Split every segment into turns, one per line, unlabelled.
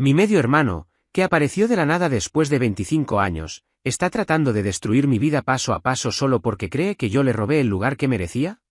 Mi medio hermano, que apareció de la nada después de 25 años, ¿está tratando de destruir mi vida paso a paso solo porque cree que yo le robé el lugar que merecía?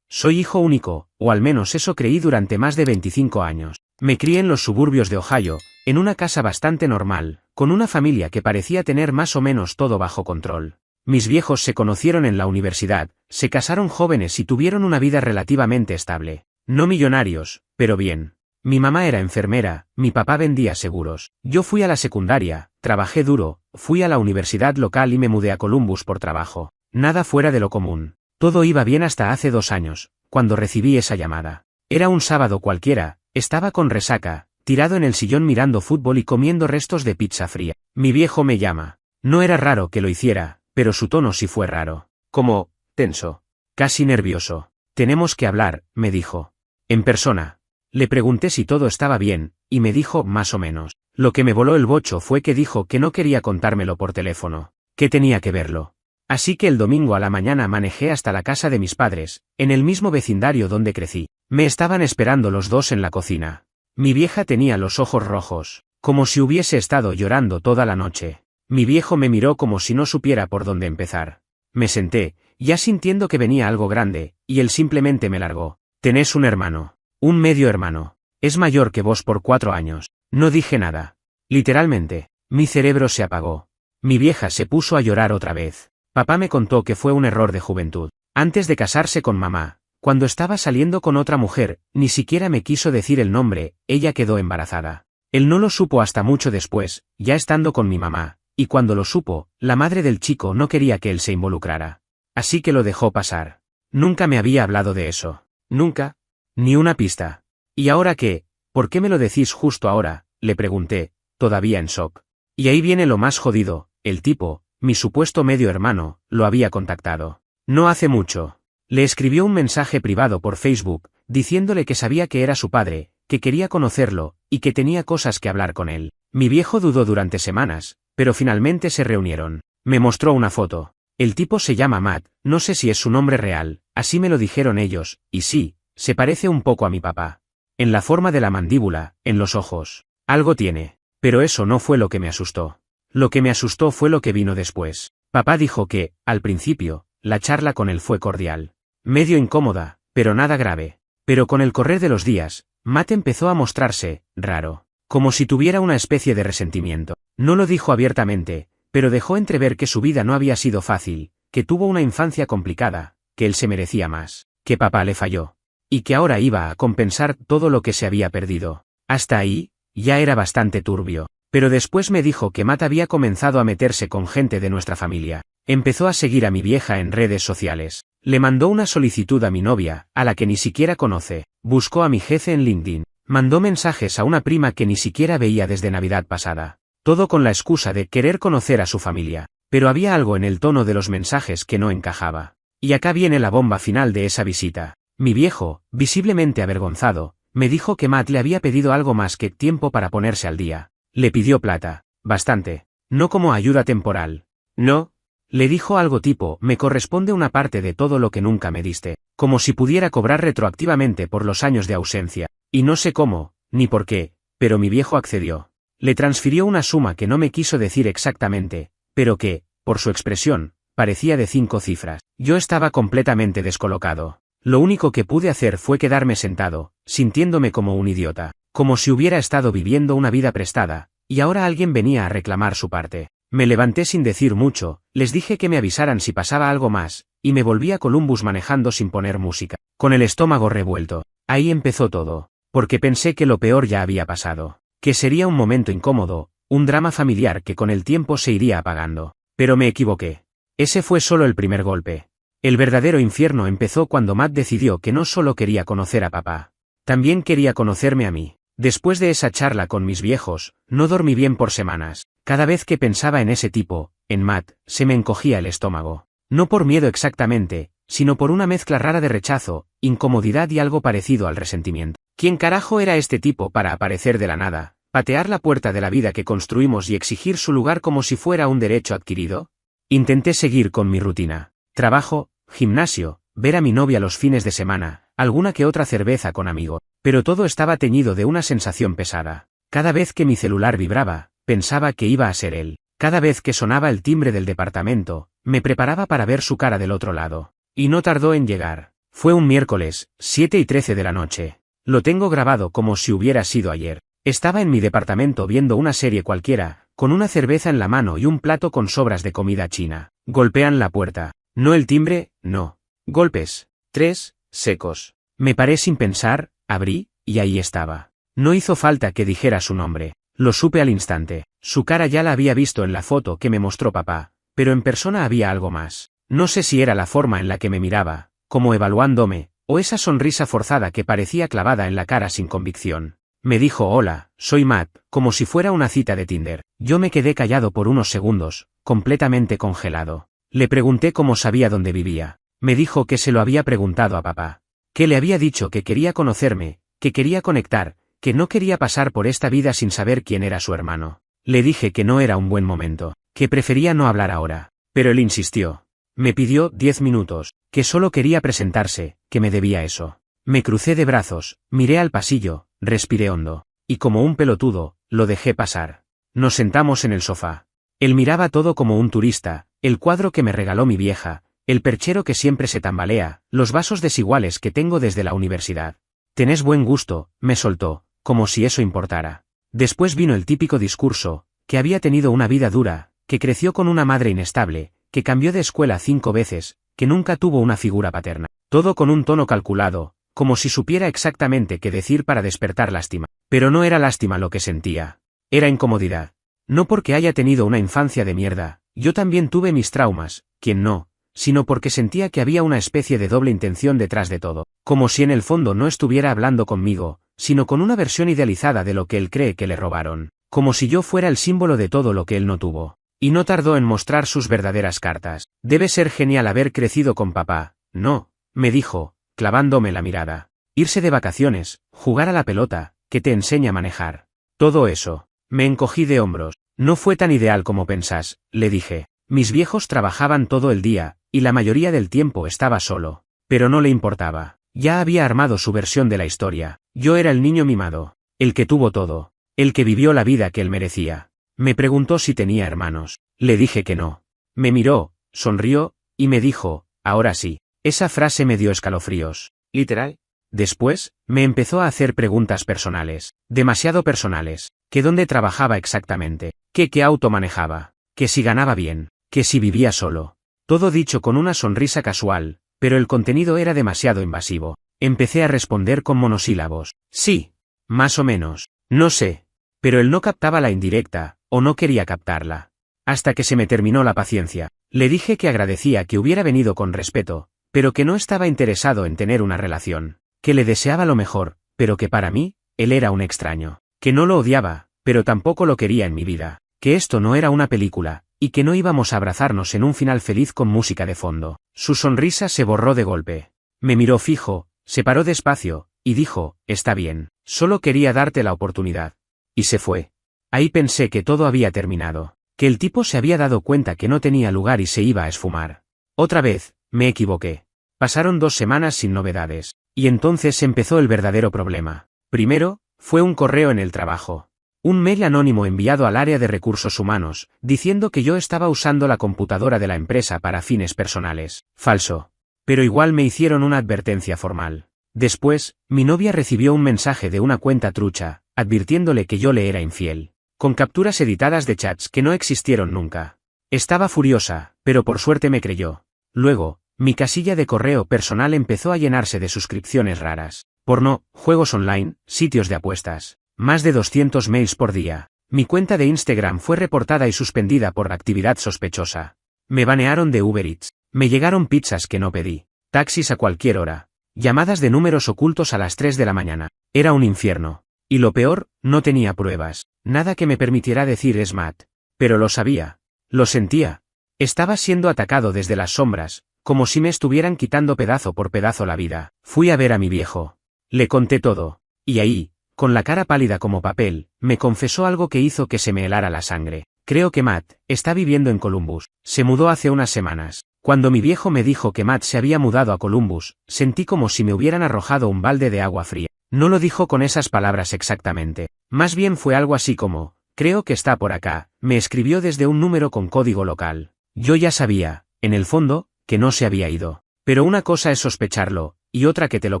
Soy hijo único, o al menos eso creí durante más de 25 años. Me crié en los suburbios de Ohio, en una casa bastante normal, con una familia que parecía tener más o menos todo bajo control. Mis viejos se conocieron en la universidad, se casaron jóvenes y tuvieron una vida relativamente estable. No millonarios, pero bien. Mi mamá era enfermera, mi papá vendía seguros. Yo fui a la secundaria, trabajé duro, fui a la universidad local y me mudé a Columbus por trabajo. Nada fuera de lo común. Todo iba bien hasta hace 2 años, cuando recibí esa llamada. Era un sábado cualquiera, estaba con resaca, tirado en el sillón mirando fútbol y comiendo restos de pizza fría. Mi viejo me llama. No era raro que lo hiciera, pero su tono sí fue raro. Como, tenso. Casi nervioso. Tenemos que hablar, me dijo. En persona. Le pregunté si todo estaba bien, y me dijo más o menos. Lo que me voló el bocho fue que dijo que no quería contármelo por teléfono. Que tenía que verlo. Así que el domingo a la mañana manejé hasta la casa de mis padres, en el mismo vecindario donde crecí. Me estaban esperando los dos en la cocina. Mi vieja tenía los ojos rojos, como si hubiese estado llorando toda la noche. Mi viejo me miró como si no supiera por dónde empezar. Me senté, ya sintiendo que venía algo grande, y él simplemente me largó. Tenés un hermano. Un medio hermano. Es mayor que vos por 4 años. No dije nada. Literalmente, mi cerebro se apagó. Mi vieja se puso a llorar otra vez. Papá me contó que fue un error de juventud. Antes de casarse con mamá, cuando estaba saliendo con otra mujer, ni siquiera me quiso decir el nombre, ella quedó embarazada. Él no lo supo hasta mucho después, ya estando con mi mamá, y cuando lo supo, la madre del chico no quería que él se involucrara. Así que lo dejó pasar. Nunca me había hablado de eso. Nunca. Ni una pista. ¿Y ahora qué? ¿Por qué me lo decís justo ahora? Le pregunté, todavía en shock. Y ahí viene lo más jodido, el tipo, mi supuesto medio hermano, lo había contactado. No hace mucho. Le escribió un mensaje privado por Facebook, diciéndole que sabía que era su padre, que quería conocerlo, y que tenía cosas que hablar con él. Mi viejo dudó durante semanas, pero finalmente se reunieron. Me mostró una foto. El tipo se llama Matt, no sé si es su nombre real, así me lo dijeron ellos, y sí, se parece un poco a mi papá. En la forma de la mandíbula, en los ojos. Algo tiene. Pero eso no fue lo que me asustó. Lo que me asustó fue lo que vino después. Papá dijo que, al principio, la charla con él fue cordial. Medio incómoda, pero nada grave. Pero con el correr de los días, Matt empezó a mostrarse, raro. Como si tuviera una especie de resentimiento. No lo dijo abiertamente, pero dejó entrever que su vida no había sido fácil, que tuvo una infancia complicada, que él se merecía más, que papá le falló. Y que ahora iba a compensar todo lo que se había perdido. Hasta ahí, ya era bastante turbio. Pero después me dijo que Matt había comenzado a meterse con gente de nuestra familia. Empezó a seguir a mi vieja en redes sociales. Le mandó una solicitud a mi novia, a la que ni siquiera conoce. Buscó a mi jefe en LinkedIn. Mandó mensajes a una prima que ni siquiera veía desde Navidad pasada. Todo con la excusa de querer conocer a su familia. Pero había algo en el tono de los mensajes que no encajaba. Y acá viene la bomba final de esa visita. Mi viejo, visiblemente avergonzado, me dijo que Matt le había pedido algo más que tiempo para ponerse al día. Le pidió plata. Bastante. No como ayuda temporal. No. Le dijo algo tipo, me corresponde una parte de todo lo que nunca me diste. Como si pudiera cobrar retroactivamente por los años de ausencia. Y no sé cómo, ni por qué, pero mi viejo accedió. Le transfirió una suma que no me quiso decir exactamente, pero que, por su expresión, parecía de 5 cifras. Yo estaba completamente descolocado. Lo único que pude hacer fue quedarme sentado, sintiéndome como un idiota. Como si hubiera estado viviendo una vida prestada, y ahora alguien venía a reclamar su parte. Me levanté sin decir mucho, les dije que me avisaran si pasaba algo más, y me volví a Columbus manejando sin poner música, con el estómago revuelto. Ahí empezó todo, porque pensé que lo peor ya había pasado, que sería un momento incómodo, un drama familiar que con el tiempo se iría apagando. Pero me equivoqué. Ese fue solo el primer golpe. El verdadero infierno empezó cuando Matt decidió que no solo quería conocer a papá, también quería conocerme a mí. Después de esa charla con mis viejos, no dormí bien por semanas. Cada vez que pensaba en ese tipo, en Matt, se me encogía el estómago. No por miedo exactamente, sino por una mezcla rara de rechazo, incomodidad y algo parecido al resentimiento. ¿Quién carajo era este tipo para aparecer de la nada, patear la puerta de la vida que construimos y exigir su lugar como si fuera un derecho adquirido? Intenté seguir con mi rutina. Trabajo, gimnasio, ver a mi novia los fines de semana, alguna que otra cerveza con amigos. Pero todo estaba teñido de una sensación pesada. Cada vez que mi celular vibraba, pensaba que iba a ser él. Cada vez que sonaba el timbre del departamento, me preparaba para ver su cara del otro lado. Y no tardó en llegar. Fue un miércoles, 7:13 de la noche. Lo tengo grabado como si hubiera sido ayer. Estaba en mi departamento viendo una serie cualquiera, con una cerveza en la mano y un plato con sobras de comida china. Golpean la puerta. No el timbre, no. Golpes. 3, secos. Me paré sin pensar, abrí, y ahí estaba. No hizo falta que dijera su nombre. Lo supe al instante. Su cara ya la había visto en la foto que me mostró papá, pero en persona había algo más. No sé si era la forma en la que me miraba, como evaluándome, o esa sonrisa forzada que parecía clavada en la cara sin convicción. Me dijo hola, soy Matt, como si fuera una cita de Tinder. Yo me quedé callado por unos segundos, completamente congelado. Le pregunté cómo sabía dónde vivía. Me dijo que se lo había preguntado a papá. Que le había dicho que quería conocerme, que quería conectar, que no quería pasar por esta vida sin saber quién era su hermano. Le dije que no era un buen momento, que prefería no hablar ahora. Pero él insistió. Me pidió 10 minutos, que solo quería presentarse, que me debía eso. Me crucé de brazos, miré al pasillo, respiré hondo, y como un pelotudo, lo dejé pasar. Nos sentamos en el sofá. Él miraba todo como un turista, el cuadro que me regaló mi vieja, el perchero que siempre se tambalea, los vasos desiguales que tengo desde la universidad. Tenés buen gusto, me soltó, como si eso importara. Después vino el típico discurso, que había tenido una vida dura, que creció con una madre inestable, que cambió de escuela 5 veces, que nunca tuvo una figura paterna. Todo con un tono calculado, como si supiera exactamente qué decir para despertar lástima. Pero no era lástima lo que sentía. Era incomodidad. No porque haya tenido una infancia de mierda, yo también tuve mis traumas, ¿quién no? Sino porque sentía que había una especie de doble intención detrás de todo, como si en el fondo no estuviera hablando conmigo, sino con una versión idealizada de lo que él cree que le robaron, como si yo fuera el símbolo de todo lo que él no tuvo. Y no tardó en mostrar sus verdaderas cartas. Debe ser genial haber crecido con papá, ¿no? Me dijo, clavándome la mirada. Irse de vacaciones, jugar a la pelota, que te enseña a manejar. Todo eso. Me encogí de hombros. No fue tan ideal como pensás, le dije. Mis viejos trabajaban todo el día, y la mayoría del tiempo estaba solo. Pero no le importaba. Ya había armado su versión de la historia. Yo era el niño mimado. El que tuvo todo. El que vivió la vida que él merecía. Me preguntó si tenía hermanos. Le dije que no. Me miró, sonrió, y me dijo, ahora sí. Esa frase me dio escalofríos. ¿Literal? Después, me empezó a hacer preguntas personales. Demasiado personales. Que dónde trabajaba exactamente. Que qué auto manejaba. Que si ganaba bien. Que si vivía solo. Todo dicho con una sonrisa casual, pero el contenido era demasiado invasivo. Empecé a responder con monosílabos. Sí. Más o menos. No sé. Pero él no captaba la indirecta, o no quería captarla. Hasta que se me terminó la paciencia. Le dije que agradecía que hubiera venido con respeto, pero que no estaba interesado en tener una relación. Que le deseaba lo mejor, pero que para mí, él era un extraño. Que no lo odiaba, pero tampoco lo quería en mi vida. Que esto no era una película, y que no íbamos a abrazarnos en un final feliz con música de fondo. Su sonrisa se borró de golpe. Me miró fijo, se paró despacio, y dijo, está bien, solo quería darte la oportunidad. Y se fue. Ahí pensé que todo había terminado. Que el tipo se había dado cuenta que no tenía lugar y se iba a esfumar. Otra vez, me equivoqué. Pasaron 2 semanas sin novedades. Y entonces empezó el verdadero problema. Primero, fue un correo en el trabajo. Un mail anónimo enviado al área de recursos humanos, diciendo que yo estaba usando la computadora de la empresa para fines personales. Falso. Pero igual me hicieron una advertencia formal. Después, mi novia recibió un mensaje de una cuenta trucha, advirtiéndole que yo le era infiel. Con capturas editadas de chats que no existieron nunca. Estaba furiosa, pero por suerte me creyó. Luego, mi casilla de correo personal empezó a llenarse de suscripciones raras. Porno, juegos online, sitios de apuestas. Más de 200 mails por día. Mi cuenta de Instagram fue reportada y suspendida por actividad sospechosa. Me banearon de Uber Eats. Me llegaron pizzas que no pedí. Taxis a cualquier hora. Llamadas de números ocultos a las 3 de la mañana. Era un infierno. Y lo peor, no tenía pruebas. Nada que me permitiera decir es Matt. Pero lo sabía. Lo sentía. Estaba siendo atacado desde las sombras, como si me estuvieran quitando pedazo por pedazo la vida. Fui a ver a mi viejo. Le conté todo. Y ahí, con la cara pálida como papel, me confesó algo que hizo que se me helara la sangre. Creo que Matt está viviendo en Columbus. Se mudó hace unas semanas. Cuando mi viejo me dijo que Matt se había mudado a Columbus, sentí como si me hubieran arrojado un balde de agua fría. No lo dijo con esas palabras exactamente. Más bien fue algo así como, creo que está por acá, me escribió desde un número con código local. Yo ya sabía, en el fondo, que no se había ido. Pero una cosa es sospecharlo, y otra que te lo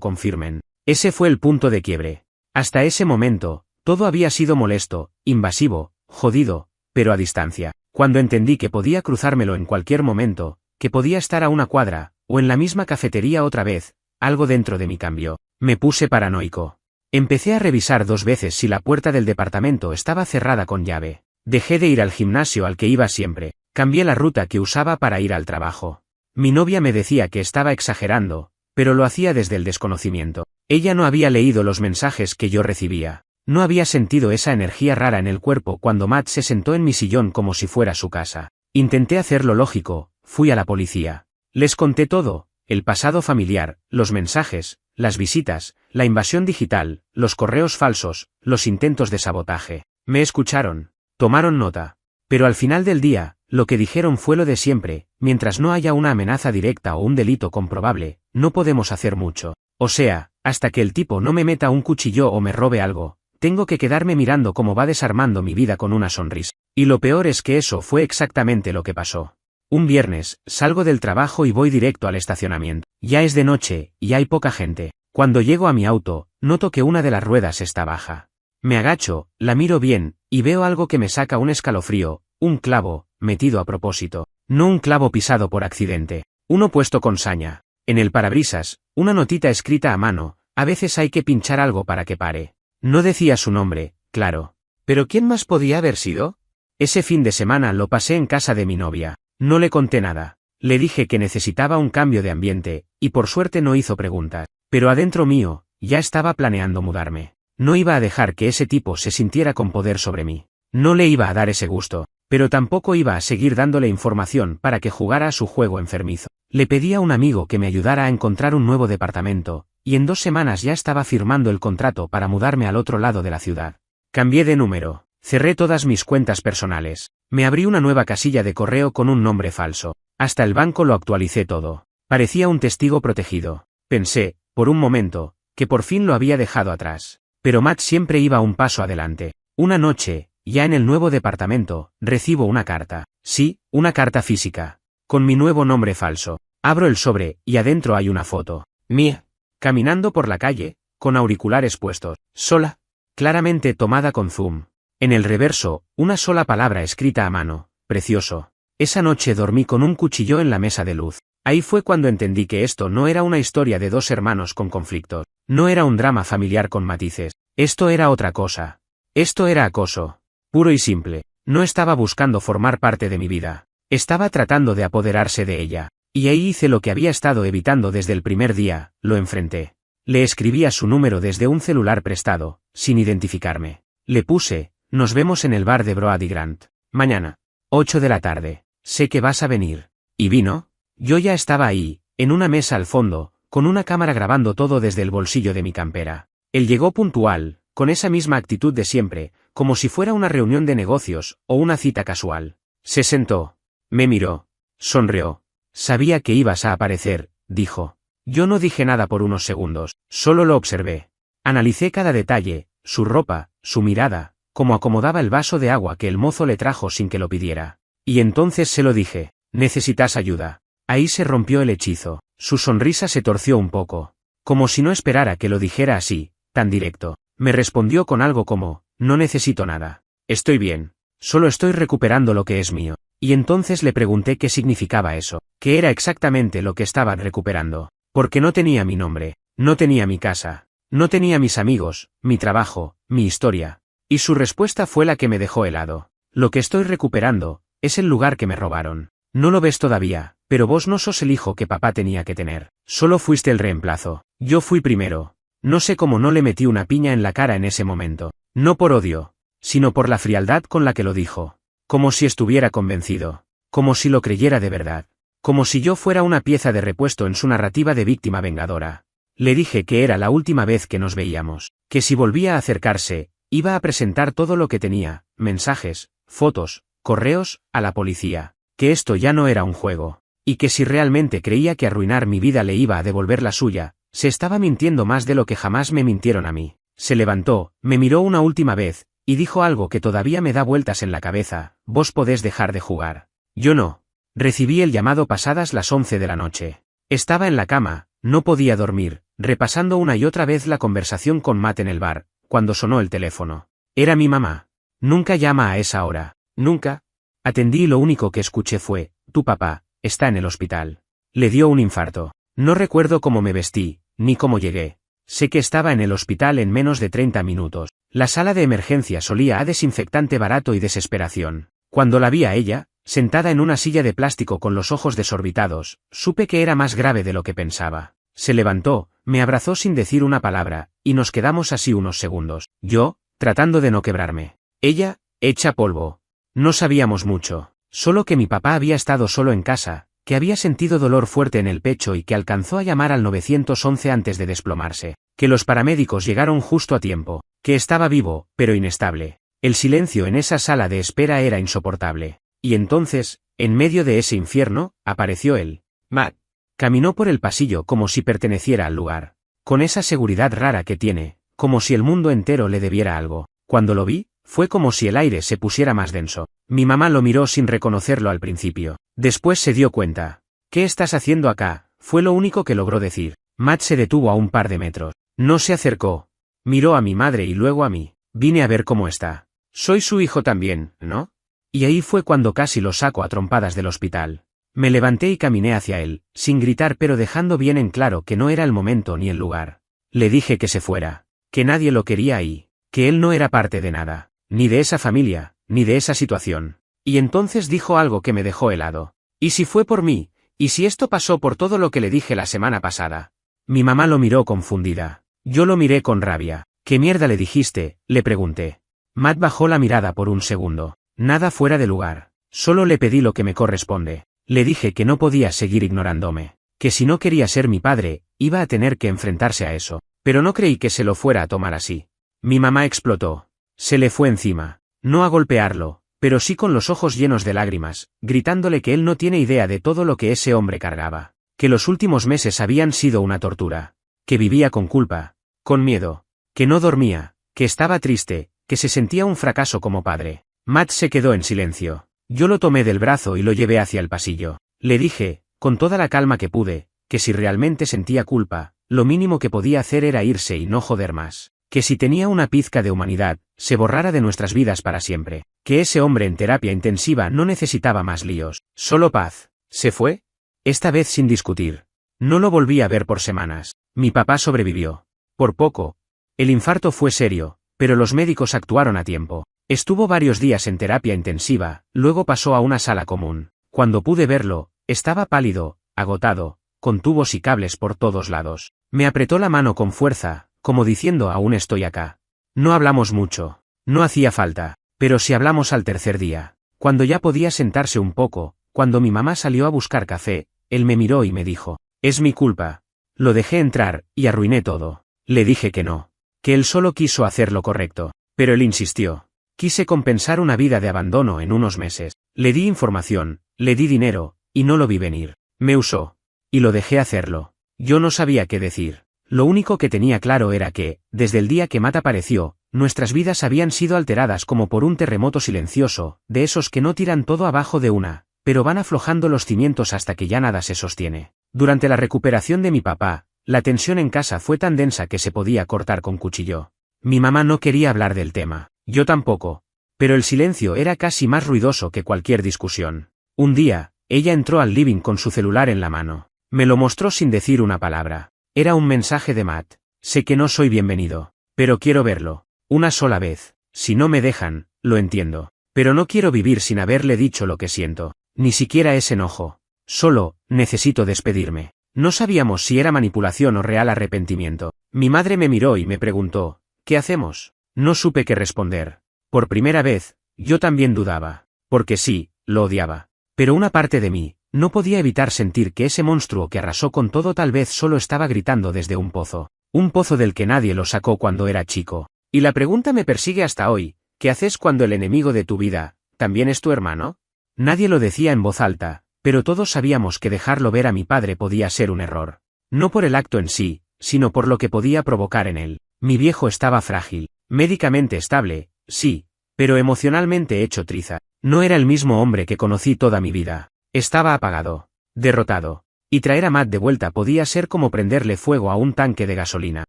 confirmen. Ese fue el punto de quiebre. Hasta ese momento, todo había sido molesto, invasivo, jodido, pero a distancia. Cuando entendí que podía cruzármelo en cualquier momento, que podía estar a una cuadra, o en la misma cafetería otra vez, algo dentro de mí cambió. Me puse paranoico. Empecé a revisar 2 veces si la puerta del departamento estaba cerrada con llave. Dejé de ir al gimnasio al que iba siempre. Cambié la ruta que usaba para ir al trabajo. Mi novia me decía que estaba exagerando, pero lo hacía desde el desconocimiento. Ella no había leído los mensajes que yo recibía. No había sentido esa energía rara en el cuerpo cuando Matt se sentó en mi sillón como si fuera su casa. Intenté hacerlo lógico, fui a la policía. Les conté todo, el pasado familiar, los mensajes, las visitas, la invasión digital, los correos falsos, los intentos de sabotaje. Me escucharon, tomaron nota. Pero al final del día, lo que dijeron fue lo de siempre, mientras no haya una amenaza directa o un delito comprobable, no podemos hacer mucho. O sea, hasta que el tipo no me meta un cuchillo o me robe algo, tengo que quedarme mirando cómo va desarmando mi vida con una sonrisa. Y lo peor es que eso fue exactamente lo que pasó. Un viernes, salgo del trabajo y voy directo al estacionamiento. Ya es de noche, y hay poca gente. Cuando llego a mi auto, noto que una de las ruedas está baja. Me agacho, la miro bien, y veo algo que me saca un escalofrío, un clavo, metido a propósito. No un clavo pisado por accidente. Uno puesto con saña. En el parabrisas, una notita escrita a mano, a veces hay que pinchar algo para que pare. No decía su nombre, claro. ¿Pero quién más podía haber sido? Ese fin de semana lo pasé en casa de mi novia. No le conté nada. Le dije que necesitaba un cambio de ambiente, y por suerte no hizo preguntas. Pero adentro mío, ya estaba planeando mudarme. No iba a dejar que ese tipo se sintiera con poder sobre mí. No le iba a dar ese gusto, pero tampoco iba a seguir dándole información para que jugara a su juego enfermizo. Le pedí a un amigo que me ayudara a encontrar un nuevo departamento, y en 2 semanas ya estaba firmando el contrato para mudarme al otro lado de la ciudad. Cambié de número, cerré todas mis cuentas personales, me abrí una nueva casilla de correo con un nombre falso, hasta el banco lo actualicé todo. Parecía un testigo protegido. Pensé, por un momento, que por fin lo había dejado atrás. Pero Matt siempre iba un paso adelante. Una noche, ya en el nuevo departamento, recibo una carta. Sí, una carta física. Con mi nuevo nombre falso. Abro el sobre, y adentro hay una foto. Mía. Caminando por la calle, con auriculares puestos. Sola. Claramente tomada con zoom. En el reverso, una sola palabra escrita a mano. Precioso. Esa noche dormí con un cuchillo en la mesa de luz. Ahí fue cuando entendí que esto no era una historia de 2 hermanos con conflictos. No era un drama familiar con matices. Esto era otra cosa. Esto era acoso. Puro y simple. No estaba buscando formar parte de mi vida. Estaba tratando de apoderarse de ella. Y ahí hice lo que había estado evitando desde el primer día, lo enfrenté. Le escribí su número desde un celular prestado, sin identificarme. Le puse, nos vemos en el bar de Broad Grant. Mañana. 8 de la tarde. Sé que vas a venir. ¿Y vino? Yo ya estaba ahí, en una mesa al fondo, con una cámara grabando todo desde el bolsillo de mi campera. Él llegó puntual, con esa misma actitud de siempre, como si fuera una reunión de negocios, o una cita casual. Se sentó. Me miró. Sonrió. Sabía que ibas a aparecer, dijo. Yo no dije nada por unos segundos, solo lo observé. Analicé cada detalle, su ropa, su mirada, cómo acomodaba el vaso de agua que el mozo le trajo sin que lo pidiera. Y entonces se lo dije. ¿Necesitas ayuda? Ahí se rompió el hechizo. Su sonrisa se torció un poco. Como si no esperara que lo dijera así, tan directo. Me respondió con algo como, no necesito nada. Estoy bien. Solo estoy recuperando lo que es mío. Y entonces le pregunté qué significaba eso. ¿Qué era exactamente lo que estaba recuperando? Porque no tenía mi nombre. No tenía mi casa. No tenía mis amigos, mi trabajo, mi historia. Y su respuesta fue la que me dejó helado. Lo que estoy recuperando, es el lugar que me robaron. No lo ves todavía, pero vos no sos el hijo que papá tenía que tener. Solo fuiste el reemplazo. Yo fui primero. No sé cómo no le metí una piña en la cara en ese momento. No por odio, sino por la frialdad con la que lo dijo. Como si estuviera convencido. Como si lo creyera de verdad. Como si yo fuera una pieza de repuesto en su narrativa de víctima vengadora. Le dije que era la última vez que nos veíamos. Que si volvía a acercarse, iba a presentar todo lo que tenía, mensajes, fotos, correos, a la policía. Que esto ya no era un juego. Y que si realmente creía que arruinar mi vida le iba a devolver la suya, Se estaba mintiendo más de lo que jamás me mintieron a mí. Se levantó, me miró una última vez, y dijo algo que todavía me da vueltas en la cabeza: vos podés dejar de jugar. Yo no. Recibí el llamado pasadas las 11 de la noche. Estaba en la cama, no podía dormir, repasando una y otra vez la conversación con Matt en el bar, cuando sonó el teléfono. Era mi mamá. Nunca llama a esa hora. Nunca. Atendí y lo único que escuché fue: tu papá está en el hospital. Le dio un infarto. No recuerdo cómo me vestí, ni cómo llegué. Sé que estaba en el hospital en menos de 30 minutos. La sala de emergencias olía a desinfectante barato y desesperación. Cuando la vi a ella, sentada en una silla de plástico con los ojos desorbitados, supe que era más grave de lo que pensaba. Se levantó, me abrazó sin decir una palabra, y nos quedamos así unos segundos. Yo, tratando de no quebrarme. Ella, hecha polvo. No sabíamos mucho. Solo que mi papá había estado solo en casa, que había sentido dolor fuerte en el pecho y que alcanzó a llamar al 911 antes de desplomarse, que los paramédicos llegaron justo a tiempo, que estaba vivo, pero inestable. El silencio en esa sala de espera era insoportable. Y entonces, en medio de ese infierno, apareció él. Matt. Caminó por el pasillo como si perteneciera al lugar. Con esa seguridad rara que tiene, como si el mundo entero le debiera algo. Cuando lo vi, fue como si el aire se pusiera más denso. Mi mamá lo miró sin reconocerlo al principio. Después se dio cuenta. ¿Qué estás haciendo acá? Fue lo único que logró decir. Matt se detuvo a un par de metros. No se acercó. Miró a mi madre y luego a mí. Vine a ver cómo está. Soy su hijo también, ¿no? Y ahí fue cuando casi lo saco a trompadas del hospital. Me levanté y caminé hacia él, sin gritar pero dejando bien en claro que no era el momento ni el lugar. Le dije que se fuera. Que nadie lo quería ahí. Que él no era parte de nada. Ni de esa familia, ni de esa situación. Y entonces dijo algo que me dejó helado. ¿Y si fue por mí? ¿Y si esto pasó por todo lo que le dije la semana pasada? Mi mamá lo miró confundida. Yo lo miré con rabia. ¿Qué mierda le dijiste?, le pregunté. Matt bajó la mirada por un segundo. Nada fuera de lugar. Solo le pedí lo que me corresponde. Le dije que no podía seguir ignorándome. Que si no quería ser mi padre, iba a tener que enfrentarse a eso. Pero no creí que se lo fuera a tomar así. Mi mamá explotó. Se le fue encima. No a golpearlo, pero sí con los ojos llenos de lágrimas, gritándole que él no tiene idea de todo lo que ese hombre cargaba. Que los últimos meses habían sido una tortura. Que vivía con culpa. Con miedo. Que no dormía. Que estaba triste. Que se sentía un fracaso como padre. Matt se quedó en silencio. Yo lo tomé del brazo y lo llevé hacia el pasillo. Le dije, con toda la calma que pude, que si realmente sentía culpa, lo mínimo que podía hacer era irse y no joder más. Que si tenía una pizca de humanidad, se borrara de nuestras vidas para siempre. Que ese hombre en terapia intensiva no necesitaba más líos, solo paz. ¿Se fue? Esta vez sin discutir. No lo volví a ver por semanas. Mi papá sobrevivió. Por poco. El infarto fue serio, pero los médicos actuaron a tiempo. Estuvo varios días en terapia intensiva, luego pasó a una sala común. Cuando pude verlo, estaba pálido, agotado, con tubos y cables por todos lados. Me apretó la mano con fuerza, como diciendo: aún estoy acá. No hablamos mucho. No hacía falta. Pero si hablamos al tercer día. Cuando ya podía sentarse un poco, cuando mi mamá salió a buscar café, él me miró y me dijo: es mi culpa. Lo dejé entrar, y arruiné todo. Le dije que no. Que él solo quiso hacer lo correcto. Pero él insistió. Quise compensar una vida de abandono en unos meses. Le di información, le di dinero, y no lo vi venir. Me usó. Y lo dejé hacerlo. Yo no sabía qué decir. Lo único que tenía claro era que, desde el día que Matt apareció, nuestras vidas habían sido alteradas como por un terremoto silencioso, de esos que no tiran todo abajo de una, pero van aflojando los cimientos hasta que ya nada se sostiene. Durante la recuperación de mi papá, la tensión en casa fue tan densa que se podía cortar con cuchillo. Mi mamá no quería hablar del tema, yo tampoco. Pero el silencio era casi más ruidoso que cualquier discusión. Un día, ella entró al living con su celular en la mano. Me lo mostró sin decir una palabra. Era un mensaje de Matt. Sé que no soy bienvenido, pero quiero verlo. Una sola vez. Si no me dejan, lo entiendo. Pero no quiero vivir sin haberle dicho lo que siento. Ni siquiera es enojo. Solo, necesito despedirme. No sabíamos si era manipulación o real arrepentimiento. Mi madre me miró y me preguntó: ¿qué hacemos? No supe qué responder. Por primera vez, yo también dudaba. Porque sí, lo odiaba. Pero una parte de mí no podía evitar sentir que ese monstruo que arrasó con todo tal vez solo estaba gritando desde un pozo. Un pozo del que nadie lo sacó cuando era chico. Y la pregunta me persigue hasta hoy: ¿qué haces cuando el enemigo de tu vida también es tu hermano? Nadie lo decía en voz alta, pero todos sabíamos que dejarlo ver a mi padre podía ser un error. No por el acto en sí, sino por lo que podía provocar en él. Mi viejo estaba frágil, médicamente estable, sí, pero emocionalmente hecho triza. No era el mismo hombre que conocí toda mi vida. Estaba apagado, derrotado. Y traer a Matt de vuelta podía ser como prenderle fuego a un tanque de gasolina.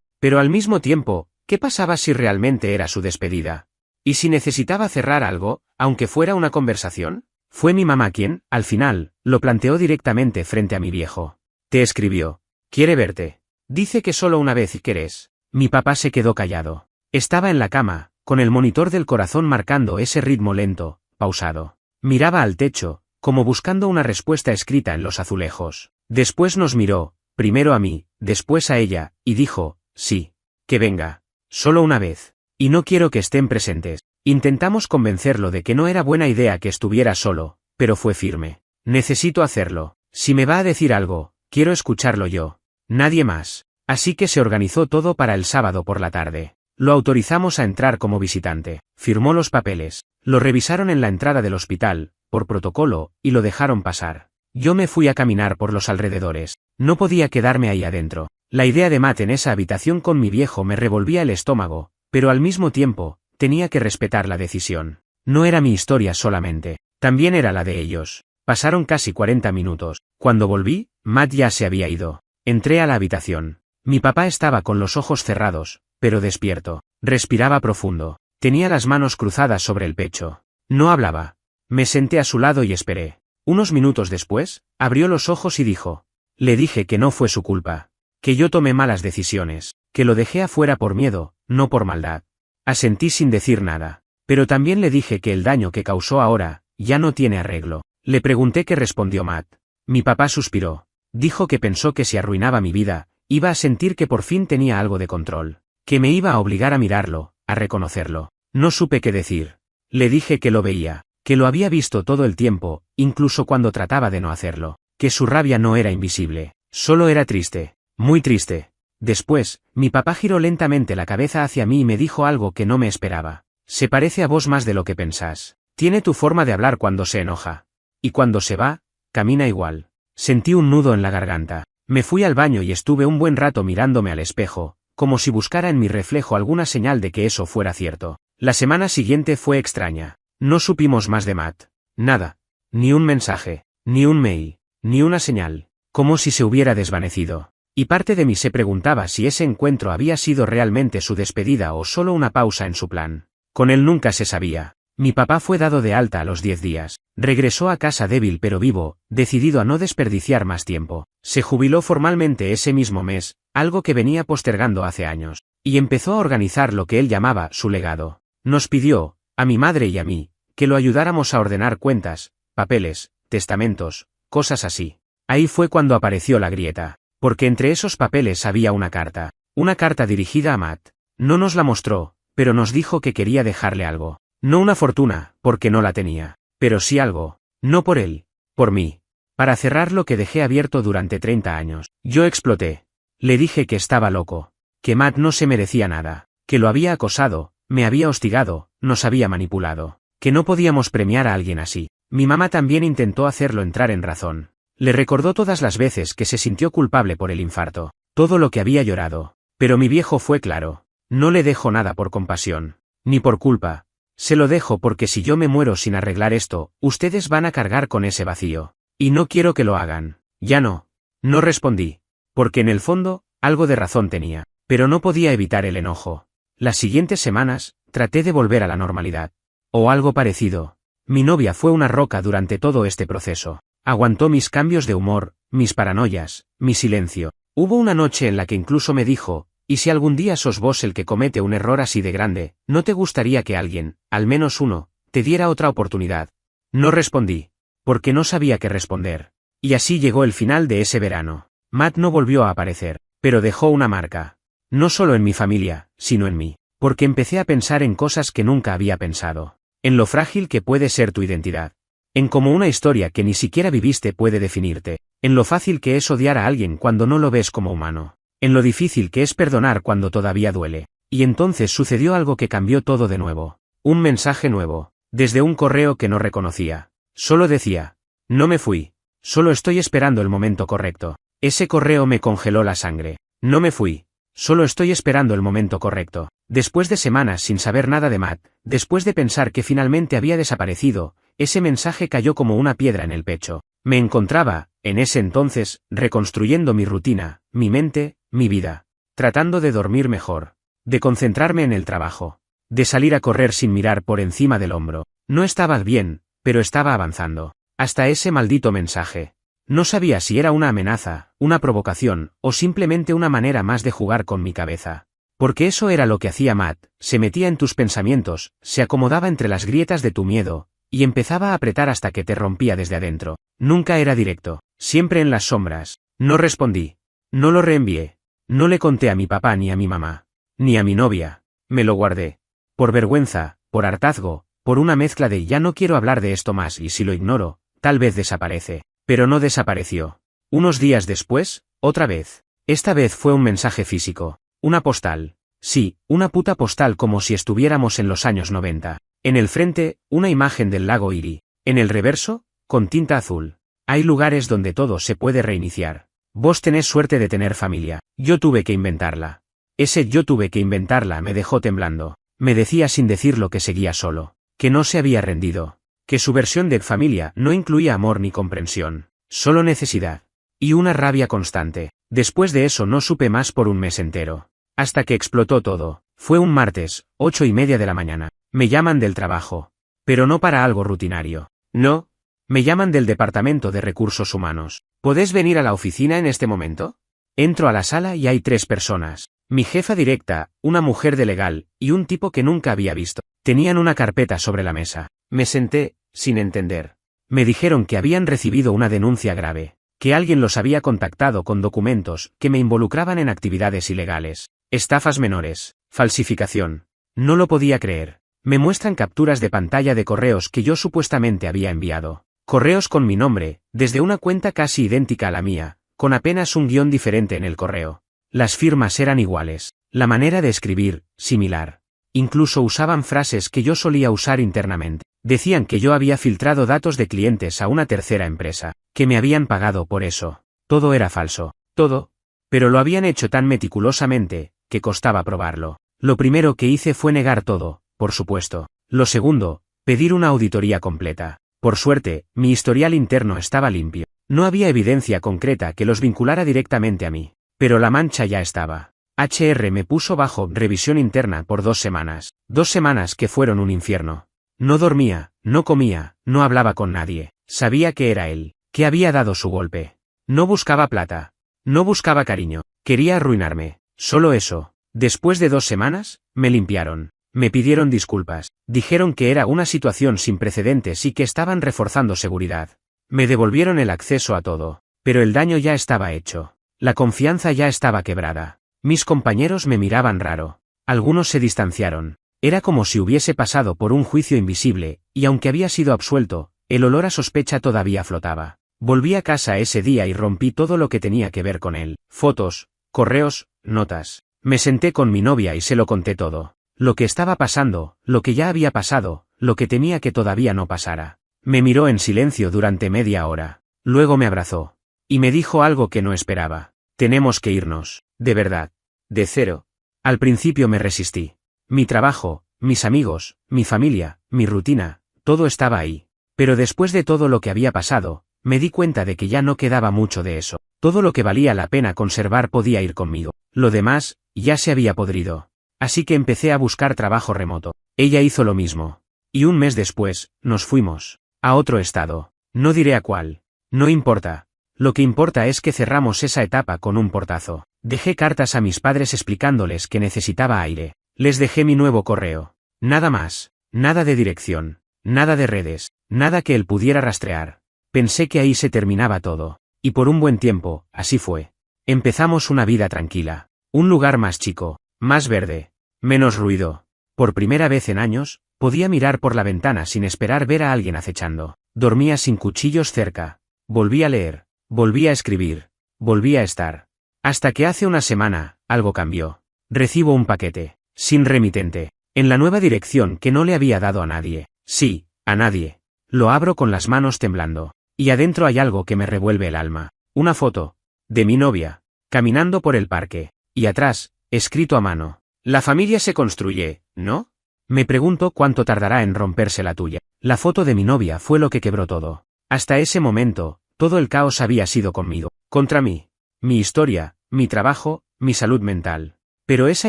Pero al mismo tiempo, ¿qué pasaba si realmente era su despedida? ¿Y si necesitaba cerrar algo, aunque fuera una conversación? Fue mi mamá quien, al final, lo planteó directamente frente a mi viejo. Te escribió. Quiere verte. Dice que solo una vez querés. Mi papá se quedó callado. Estaba en la cama, con el monitor del corazón marcando ese ritmo lento, pausado. Miraba al techo, como buscando una respuesta escrita en los azulejos. Después nos miró, primero a mí, después a ella, y dijo, sí. Que venga. Solo una vez. Y no quiero que estén presentes. Intentamos convencerlo de que no era buena idea que estuviera solo, pero fue firme. Necesito hacerlo. Si me va a decir algo, quiero escucharlo yo. Nadie más. Así que se organizó todo para el sábado por la tarde. Lo autorizamos a entrar como visitante. Firmó los papeles. Lo revisaron en la entrada del hospital, por protocolo, y lo dejaron pasar. Yo me fui a caminar por los alrededores. No podía quedarme ahí adentro. La idea de Matt en esa habitación con mi viejo me revolvía el estómago, pero al mismo tiempo, tenía que respetar la decisión. No era mi historia solamente, también era la de ellos. Pasaron casi 40 minutos. Cuando volví, Matt ya se había ido. Entré a la habitación. Mi papá estaba con los ojos cerrados, pero despierto. Respiraba profundo. Tenía las manos cruzadas sobre el pecho. No hablaba. Me senté a su lado y esperé. Unos minutos después, abrió los ojos y dijo. Le dije que no fue su culpa. Que yo tomé malas decisiones. Que lo dejé afuera por miedo, no por maldad. Asentí sin decir nada. Pero también le dije que el daño que causó ahora, ya no tiene arreglo. Le pregunté qué respondió Matt. Mi papá suspiró. Dijo que pensó que si arruinaba mi vida, iba a sentir que por fin tenía algo de control. Que me iba a obligar a mirarlo, a reconocerlo. No supe qué decir. Le dije que lo veía, que lo había visto todo el tiempo, incluso cuando trataba de no hacerlo. Que su rabia no era invisible, solo era triste, muy triste. Después, mi papá giró lentamente la cabeza hacia mí y me dijo algo que no me esperaba. Se parece a vos más de lo que pensás. Tiene tu forma de hablar cuando se enoja. Y cuando se va, camina igual. Sentí un nudo en la garganta. Me fui al baño y estuve un buen rato mirándome al espejo, como si buscara en mi reflejo alguna señal de que eso fuera cierto. La semana siguiente fue extraña. No supimos más de Matt. Nada. Ni un mensaje, ni un mail, ni una señal. Como si se hubiera desvanecido. Y parte de mí se preguntaba si ese encuentro había sido realmente su despedida o solo una pausa en su plan. Con él nunca se sabía. Mi papá fue dado de alta a los 10 días. Regresó a casa débil pero vivo, decidido a no desperdiciar más tiempo. Se jubiló formalmente ese mismo mes, algo que venía postergando hace años. Y empezó a organizar lo que él llamaba su legado. Nos pidió, a mi madre y a mí, que lo ayudáramos a ordenar cuentas, papeles, testamentos, cosas así. Ahí fue cuando apareció la grieta. Porque entre esos papeles había una carta dirigida a Matt. No nos la mostró, pero nos dijo que quería dejarle algo. No una fortuna, porque no la tenía, pero sí algo. No por él, por mí. Para cerrar lo que dejé abierto durante 30 años. Yo exploté. Le dije que estaba loco. Que Matt no se merecía nada. Que lo había acosado, me había hostigado, nos había manipulado. Que no podíamos premiar a alguien así. Mi mamá también intentó hacerlo entrar en razón. Le recordó todas las veces que se sintió culpable por el infarto, todo lo que había llorado. Pero mi viejo fue claro. No le dejo nada por compasión, ni por culpa. Se lo dejo porque si yo me muero sin arreglar esto, ustedes van a cargar con ese vacío. Y no quiero que lo hagan. Ya no. No respondí. Porque en el fondo, algo de razón tenía. Pero no podía evitar el enojo. Las siguientes semanas, traté de volver a la normalidad. O algo parecido. Mi novia fue una roca durante todo este proceso. Aguantó mis cambios de humor, mis paranoias, mi silencio. Hubo una noche en la que incluso me dijo, ¿y si algún día sos vos el que comete un error así de grande, no te gustaría que alguien, al menos uno, te diera otra oportunidad? No respondí. Porque no sabía qué responder. Y así llegó el final de ese verano. Matt no volvió a aparecer, pero dejó una marca. No solo en mi familia, sino en mí. Porque empecé a pensar en cosas que nunca había pensado. En lo frágil que puede ser tu identidad. En cómo una historia que ni siquiera viviste puede definirte. En lo fácil que es odiar a alguien cuando no lo ves como humano. En lo difícil que es perdonar cuando todavía duele. Y entonces sucedió algo que cambió todo de nuevo. Un mensaje nuevo. Desde un correo que no reconocía. Solo decía. No me fui. Solo estoy esperando el momento correcto. Ese correo me congeló la sangre. No me fui. Solo estoy esperando el momento correcto. Después de semanas sin saber nada de Matt, después de pensar que finalmente había desaparecido, ese mensaje cayó como una piedra en el pecho. Me encontraba, en ese entonces, reconstruyendo mi rutina, mi mente, mi vida. Tratando de dormir mejor. De concentrarme en el trabajo. De salir a correr sin mirar por encima del hombro. No estaba bien, pero estaba avanzando. Hasta ese maldito mensaje. No sabía si era una amenaza, una provocación, o simplemente una manera más de jugar con mi cabeza. Porque eso era lo que hacía Matt, se metía en tus pensamientos, se acomodaba entre las grietas de tu miedo, y empezaba a apretar hasta que te rompía desde adentro. Nunca era directo, siempre en las sombras. No respondí. No lo reenvié. No le conté a mi papá ni a mi mamá. Ni a mi novia. Me lo guardé. Por vergüenza, por hartazgo, por una mezcla de ya no quiero hablar de esto más y si lo ignoro, tal vez desaparece. Pero no desapareció. Unos días después, otra vez. Esta vez fue un mensaje físico. Una postal. Sí, una puta postal como si estuviéramos en los años 90. En el frente, una imagen del lago Erie. En el reverso, con tinta azul. Hay lugares donde todo se puede reiniciar. Vos tenés suerte de tener familia. Yo tuve que inventarla. Ese yo tuve que inventarla me dejó temblando. Me decía sin decirlo que seguía solo. Que no se había rendido. Que su versión de familia no incluía amor ni comprensión, solo necesidad. Y una rabia constante. Después de eso no supe más por un mes entero. Hasta que explotó todo. Fue un martes, 8:30 de la mañana. Me llaman del trabajo. Pero no para algo rutinario. No. Me llaman del Departamento de Recursos Humanos. ¿Podés venir a la oficina en este momento? Entro a la sala y hay 3 personas. Mi jefa directa, una mujer de legal, y un tipo que nunca había visto. Tenían una carpeta sobre la mesa. Me senté, sin entender. Me dijeron que habían recibido una denuncia grave, que alguien los había contactado con documentos que me involucraban en actividades ilegales, estafas menores, falsificación. No lo podía creer. Me muestran capturas de pantalla de correos que yo supuestamente había enviado. Correos con mi nombre, desde una cuenta casi idéntica a la mía, con apenas un guión diferente en el correo. Las firmas eran iguales, la manera de escribir, similar. Incluso usaban frases que yo solía usar internamente. Decían que yo había filtrado datos de clientes a una tercera empresa, que me habían pagado por eso. Todo era falso, todo. Pero lo habían hecho tan meticulosamente, que costaba probarlo. Lo primero que hice fue negar todo, por supuesto. Lo segundo, pedir una auditoría completa. Por suerte, mi historial interno estaba limpio. No había evidencia concreta que los vinculara directamente a mí. Pero la mancha ya estaba. HR me puso bajo revisión interna por 2 semanas. 2 semanas que fueron un infierno. No dormía, no comía, no hablaba con nadie. Sabía que era él, que había dado su golpe. No buscaba plata. No buscaba cariño. Quería arruinarme. Solo eso. Después de 2 semanas, me limpiaron. Me pidieron disculpas. Dijeron que era una situación sin precedentes y que estaban reforzando seguridad. Me devolvieron el acceso a todo. Pero el daño ya estaba hecho. La confianza ya estaba quebrada. Mis compañeros me miraban raro. Algunos se distanciaron. Era como si hubiese pasado por un juicio invisible, y aunque había sido absuelto, el olor a sospecha todavía flotaba. Volví a casa ese día y rompí todo lo que tenía que ver con él. Fotos, correos, notas. Me senté con mi novia y se lo conté todo. Lo que estaba pasando, lo que ya había pasado, lo que temía que todavía no pasara. Me miró en silencio durante media hora. Luego me abrazó. Y me dijo algo que no esperaba. Tenemos que irnos, de verdad. De cero. Al principio me resistí. Mi trabajo, mis amigos, mi familia, mi rutina, todo estaba ahí. Pero después de todo lo que había pasado, me di cuenta de que ya no quedaba mucho de eso. Todo lo que valía la pena conservar podía ir conmigo. Lo demás, ya se había podrido. Así que empecé a buscar trabajo remoto. Ella hizo lo mismo. Y un mes después, nos fuimos. A otro estado. No diré a cuál. No importa. Lo que importa es que cerramos esa etapa con un portazo. Dejé cartas a mis padres explicándoles que necesitaba aire. Les dejé mi nuevo correo. Nada más. Nada de dirección. Nada de redes. Nada que él pudiera rastrear. Pensé que ahí se terminaba todo. Y por un buen tiempo, así fue. Empezamos una vida tranquila. Un lugar más chico, más verde, menos ruido. Por primera vez en años, podía mirar por la ventana sin esperar ver a alguien acechando. Dormía sin cuchillos cerca. Volví a leer. Volví a escribir. Volví a estar. Hasta que hace una semana, algo cambió. Recibo un paquete. Sin remitente. En la nueva dirección que no le había dado a nadie. Sí, a nadie. Lo abro con las manos temblando. Y adentro hay algo que me revuelve el alma. Una foto. De mi novia. caminando por el parque. Y atrás, escrito a mano. La familia se construye, ¿no? Me pregunto cuánto tardará en romperse la tuya. La foto de mi novia fue lo que quebró todo. Hasta ese momento, todo el caos había sido conmigo, contra mí. Mi historia, mi trabajo, mi salud mental. Pero esa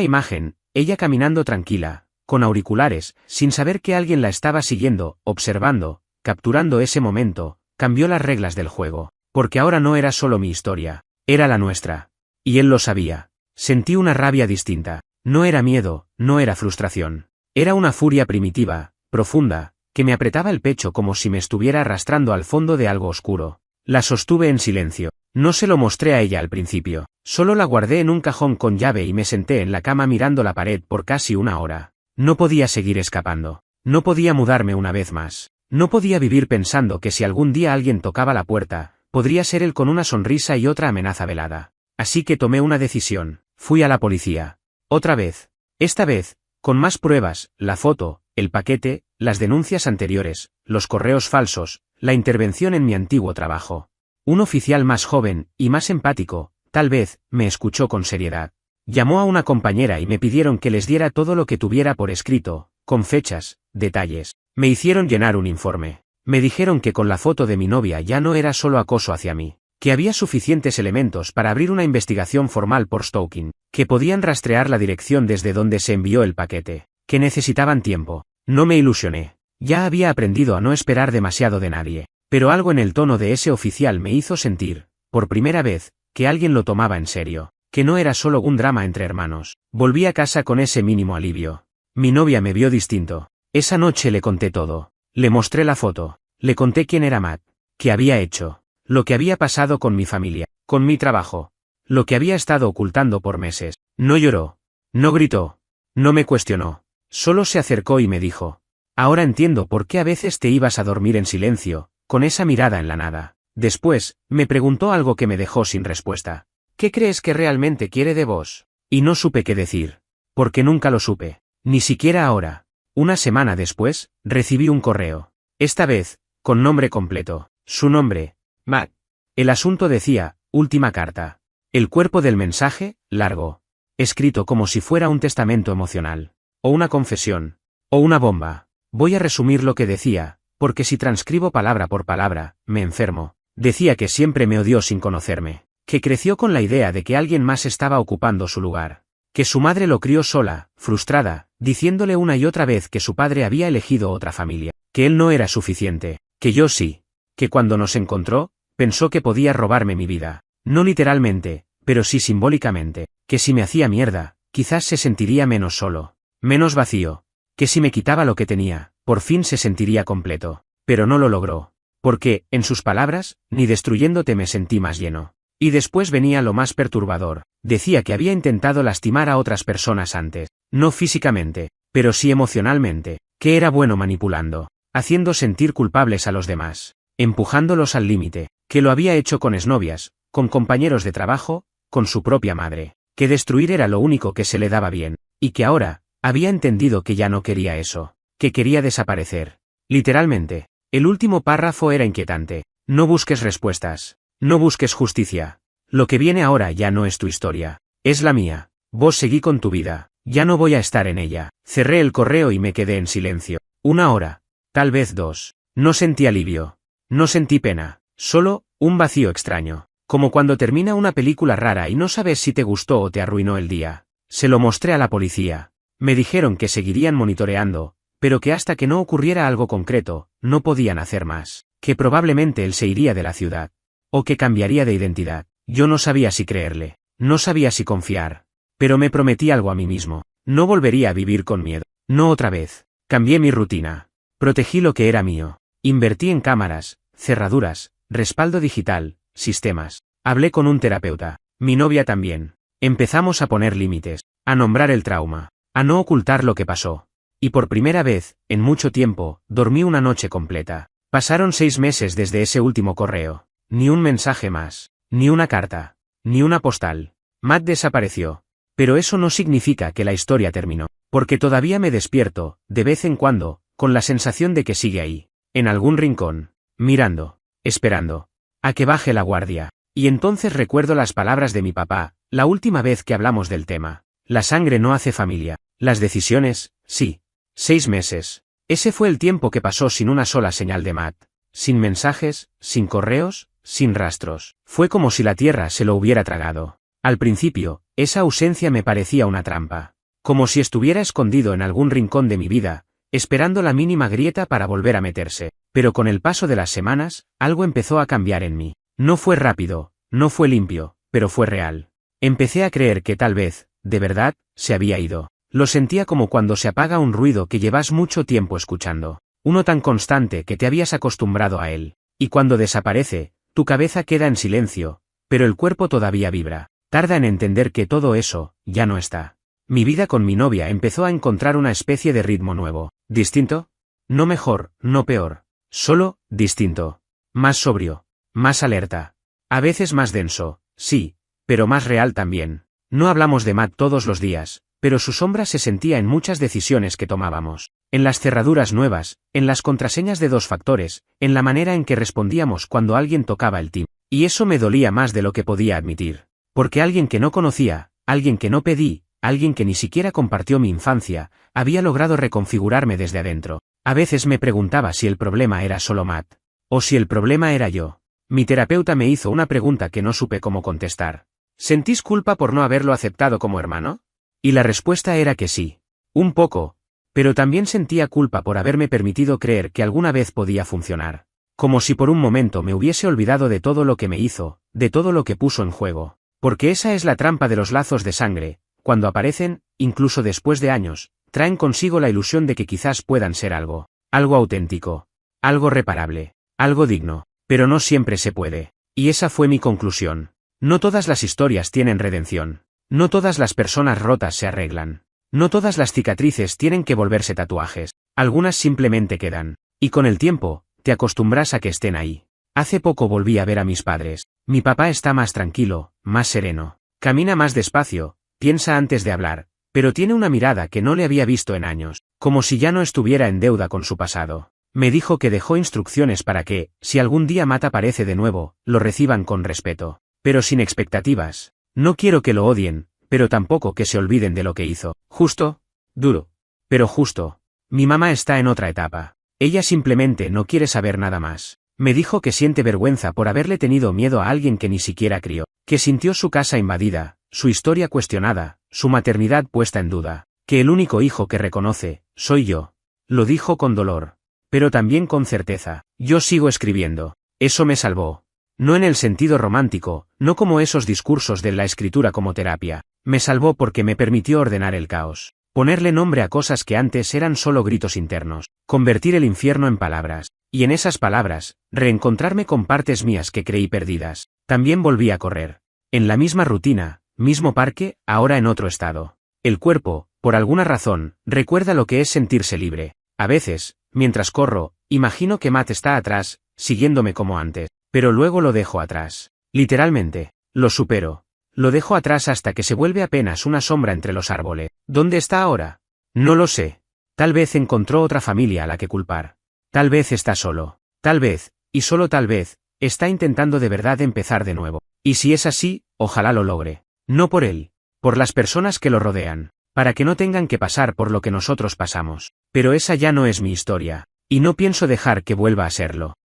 imagen, ella caminando tranquila, con auriculares, sin saber que alguien la estaba siguiendo, observando, capturando ese momento, cambió las reglas del juego. Porque ahora no era solo mi historia, era la nuestra. Y él lo sabía. Sentí una rabia distinta. No era miedo, no era frustración. Era una furia primitiva, profunda, que me apretaba el pecho como si me estuviera arrastrando al fondo de algo oscuro. La sostuve en silencio. No se lo mostré a ella al principio. Solo la guardé en un cajón con llave y me senté en la cama mirando la pared por casi una hora. No podía seguir escapando. No podía mudarme una vez más. No podía vivir pensando que si algún día alguien tocaba la puerta, podría ser él con una sonrisa y otra amenaza velada. Así que tomé una decisión. Fui a la policía. Otra vez. Esta vez, con más pruebas, la foto, el paquete, las denuncias anteriores, los correos falsos, la intervención en mi antiguo trabajo. Un oficial más joven, y más empático, tal vez, me escuchó con seriedad. Llamó a una compañera y me pidieron que les diera todo lo que tuviera por escrito, con fechas, detalles. Me hicieron llenar un informe. Me dijeron que con la foto de mi novia ya no era solo acoso hacia mí, que había suficientes elementos para abrir una investigación formal por stalking, que podían rastrear la dirección desde donde se envió el paquete, que necesitaban tiempo. No me ilusioné. Ya había aprendido a no esperar demasiado de nadie, pero algo en el tono de ese oficial me hizo sentir, por primera vez, que alguien lo tomaba en serio, que no era solo un drama entre hermanos. Volví a casa con ese mínimo alivio. Mi novia me vio distinto. Esa noche le conté todo. Le mostré la foto. Le conté quién era Matt, qué había hecho, lo que había pasado con mi familia, con mi trabajo, lo que había estado ocultando por meses. No lloró. No gritó. No me cuestionó. Solo se acercó y me dijo: ahora entiendo por qué a veces te ibas a dormir en silencio, con esa mirada en la nada. Después, me preguntó algo que me dejó sin respuesta. ¿Qué crees que realmente quiere de vos? Y no supe qué decir. Porque nunca lo supe. Ni siquiera ahora. Una semana después, recibí un correo. Esta vez, con nombre completo. Su nombre, Matt. El asunto decía, última carta. El cuerpo del mensaje, largo. Escrito como si fuera un testamento emocional. O una confesión. O una bomba. Voy a resumir lo que decía, porque si transcribo palabra por palabra, me enfermo. Decía que siempre me odió sin conocerme. Que creció con la idea de que alguien más estaba ocupando su lugar. Que su madre lo crió sola, frustrada, diciéndole una y otra vez que su padre había elegido otra familia. Que él no era suficiente. Que yo sí. Que cuando nos encontró, pensó que podía robarme mi vida. No literalmente, pero sí simbólicamente. Que si me hacía mierda, quizás se sentiría menos solo. Menos vacío. Que si me quitaba lo que tenía, por fin se sentiría completo. Pero no lo logró. Porque, en sus palabras, ni destruyéndote me sentí más lleno. Y después venía lo más perturbador. Decía que había intentado lastimar a otras personas antes. No físicamente, pero sí emocionalmente. Que era bueno manipulando. Haciendo sentir culpables a los demás. Empujándolos al límite. Que lo había hecho con exnovias, con compañeros de trabajo, con su propia madre. Que destruir era lo único que se le daba bien. Y que ahora, había entendido que ya no quería eso. Que quería desaparecer. Literalmente. El último párrafo era inquietante. No busques respuestas. No busques justicia. Lo que viene ahora ya no es tu historia. Es la mía. Vos seguí con tu vida. Ya no voy a estar en ella. Cerré el correo y me quedé en silencio. 1 hora. Tal vez 2. No sentí alivio. No sentí pena. Solo, un vacío extraño. Como cuando termina una película rara y no sabes si te gustó o te arruinó el día. Se lo mostré a la policía. Me dijeron que seguirían monitoreando, pero que hasta que no ocurriera algo concreto, no podían hacer más. Que probablemente él se iría de la ciudad. O que cambiaría de identidad. Yo no sabía si creerle. No sabía si confiar. Pero me prometí algo a mí mismo. No volvería a vivir con miedo. No otra vez. Cambié mi rutina. Protegí lo que era mío. Invertí en cámaras, cerraduras, respaldo digital, sistemas. Hablé con un terapeuta. Mi novia también. Empezamos a poner límites. A nombrar el trauma. A no ocultar lo que pasó. Y por primera vez, en mucho tiempo, dormí una noche completa. Pasaron 6 meses desde ese último correo. Ni un mensaje más. Ni una carta. Ni una postal. Matt desapareció. Pero eso no significa que la historia terminó. Porque todavía me despierto, de vez en cuando, con la sensación de que sigue ahí. En algún rincón. Mirando. Esperando. A que baje la guardia. Y entonces recuerdo las palabras de mi papá, la última vez que hablamos del tema. La sangre no hace familia. Las decisiones, sí. 6 meses. Ese fue el tiempo que pasó sin una sola señal de Matt. Sin mensajes, sin correos, sin rastros. Fue como si la tierra se lo hubiera tragado. Al principio, esa ausencia me parecía una trampa. Como si estuviera escondido en algún rincón de mi vida, esperando la mínima grieta para volver a meterse. Pero con el paso de las semanas, algo empezó a cambiar en mí. No fue rápido, no fue limpio, pero fue real. Empecé a creer que tal vez, de verdad, se había ido. Lo sentía como cuando se apaga un ruido que llevas mucho tiempo escuchando. Uno tan constante que te habías acostumbrado a él. Y cuando desaparece, tu cabeza queda en silencio, pero el cuerpo todavía vibra. Tarda en entender que todo eso, ya no está. Mi vida con mi novia empezó a encontrar una especie de ritmo nuevo. ¿Distinto? No mejor, no peor. Solo, distinto. Más sobrio. Más alerta. A veces más denso, sí, pero más real también. No hablamos de Matt todos los días, pero su sombra se sentía en muchas decisiones que tomábamos. En las cerraduras nuevas, en las contraseñas de 2 factores, en la manera en que respondíamos cuando alguien tocaba el timbre. Y eso me dolía más de lo que podía admitir. Porque alguien que no conocía, alguien que no pedí, alguien que ni siquiera compartió mi infancia, había logrado reconfigurarme desde adentro. A veces me preguntaba si el problema era solo Matt. O si el problema era yo. Mi terapeuta me hizo una pregunta que no supe cómo contestar. ¿Sentís culpa por no haberlo aceptado como hermano? Y la respuesta era que sí. Un poco. Pero también sentía culpa por haberme permitido creer que alguna vez podía funcionar. Como si por un momento me hubiese olvidado de todo lo que me hizo, de todo lo que puso en juego. Porque esa es la trampa de los lazos de sangre. Cuando aparecen, incluso después de años, traen consigo la ilusión de que quizás puedan ser algo. Algo auténtico. Algo reparable. Algo digno. Pero no siempre se puede. Y esa fue mi conclusión. No todas las historias tienen redención. No todas las personas rotas se arreglan. No todas las cicatrices tienen que volverse tatuajes. Algunas simplemente quedan. Y con el tiempo, te acostumbras a que estén ahí. Hace poco volví a ver a mis padres. Mi papá está más tranquilo, más sereno. Camina más despacio, piensa antes de hablar, pero tiene una mirada que no le había visto en años, como si ya no estuviera en deuda con su pasado. Me dijo que dejó instrucciones para que, si algún día Matt aparece de nuevo, lo reciban con respeto. Pero sin expectativas. No quiero que lo odien, pero tampoco que se olviden de lo que hizo. Justo, duro, pero justo. Mi mamá está en otra etapa. Ella simplemente no quiere saber nada más. Me dijo que siente vergüenza por haberle tenido miedo a alguien que ni siquiera crió, que sintió su casa invadida, su historia cuestionada, su maternidad puesta en duda, que el único hijo que reconoce, soy yo. Lo dijo con dolor, pero también con certeza. Yo sigo escribiendo. Eso me salvó. No en el sentido romántico, no como esos discursos de la escritura como terapia. Me salvó porque me permitió ordenar el caos. Ponerle nombre a cosas que antes eran solo gritos internos. Convertir el infierno en palabras. Y en esas palabras, reencontrarme con partes mías que creí perdidas. También volví a correr. En la misma rutina, mismo parque, ahora en otro estado. El cuerpo, por alguna razón, recuerda lo que es sentirse libre. A veces, mientras corro, imagino que Matt está atrás, siguiéndome como antes. Pero luego lo dejo atrás. Literalmente, lo supero. Lo dejo atrás hasta que se vuelve apenas una sombra entre los árboles. ¿Dónde está ahora? No lo sé. Tal vez encontró otra familia a la que culpar. Tal vez está solo. Tal vez, y solo tal vez, está intentando de verdad empezar de nuevo. Y si es así, ojalá lo logre. No por él. Por las personas que lo rodean. Para que no tengan que pasar por lo que nosotros pasamos. Pero esa ya no es mi historia. Y no pienso dejar que vuelva a serlo.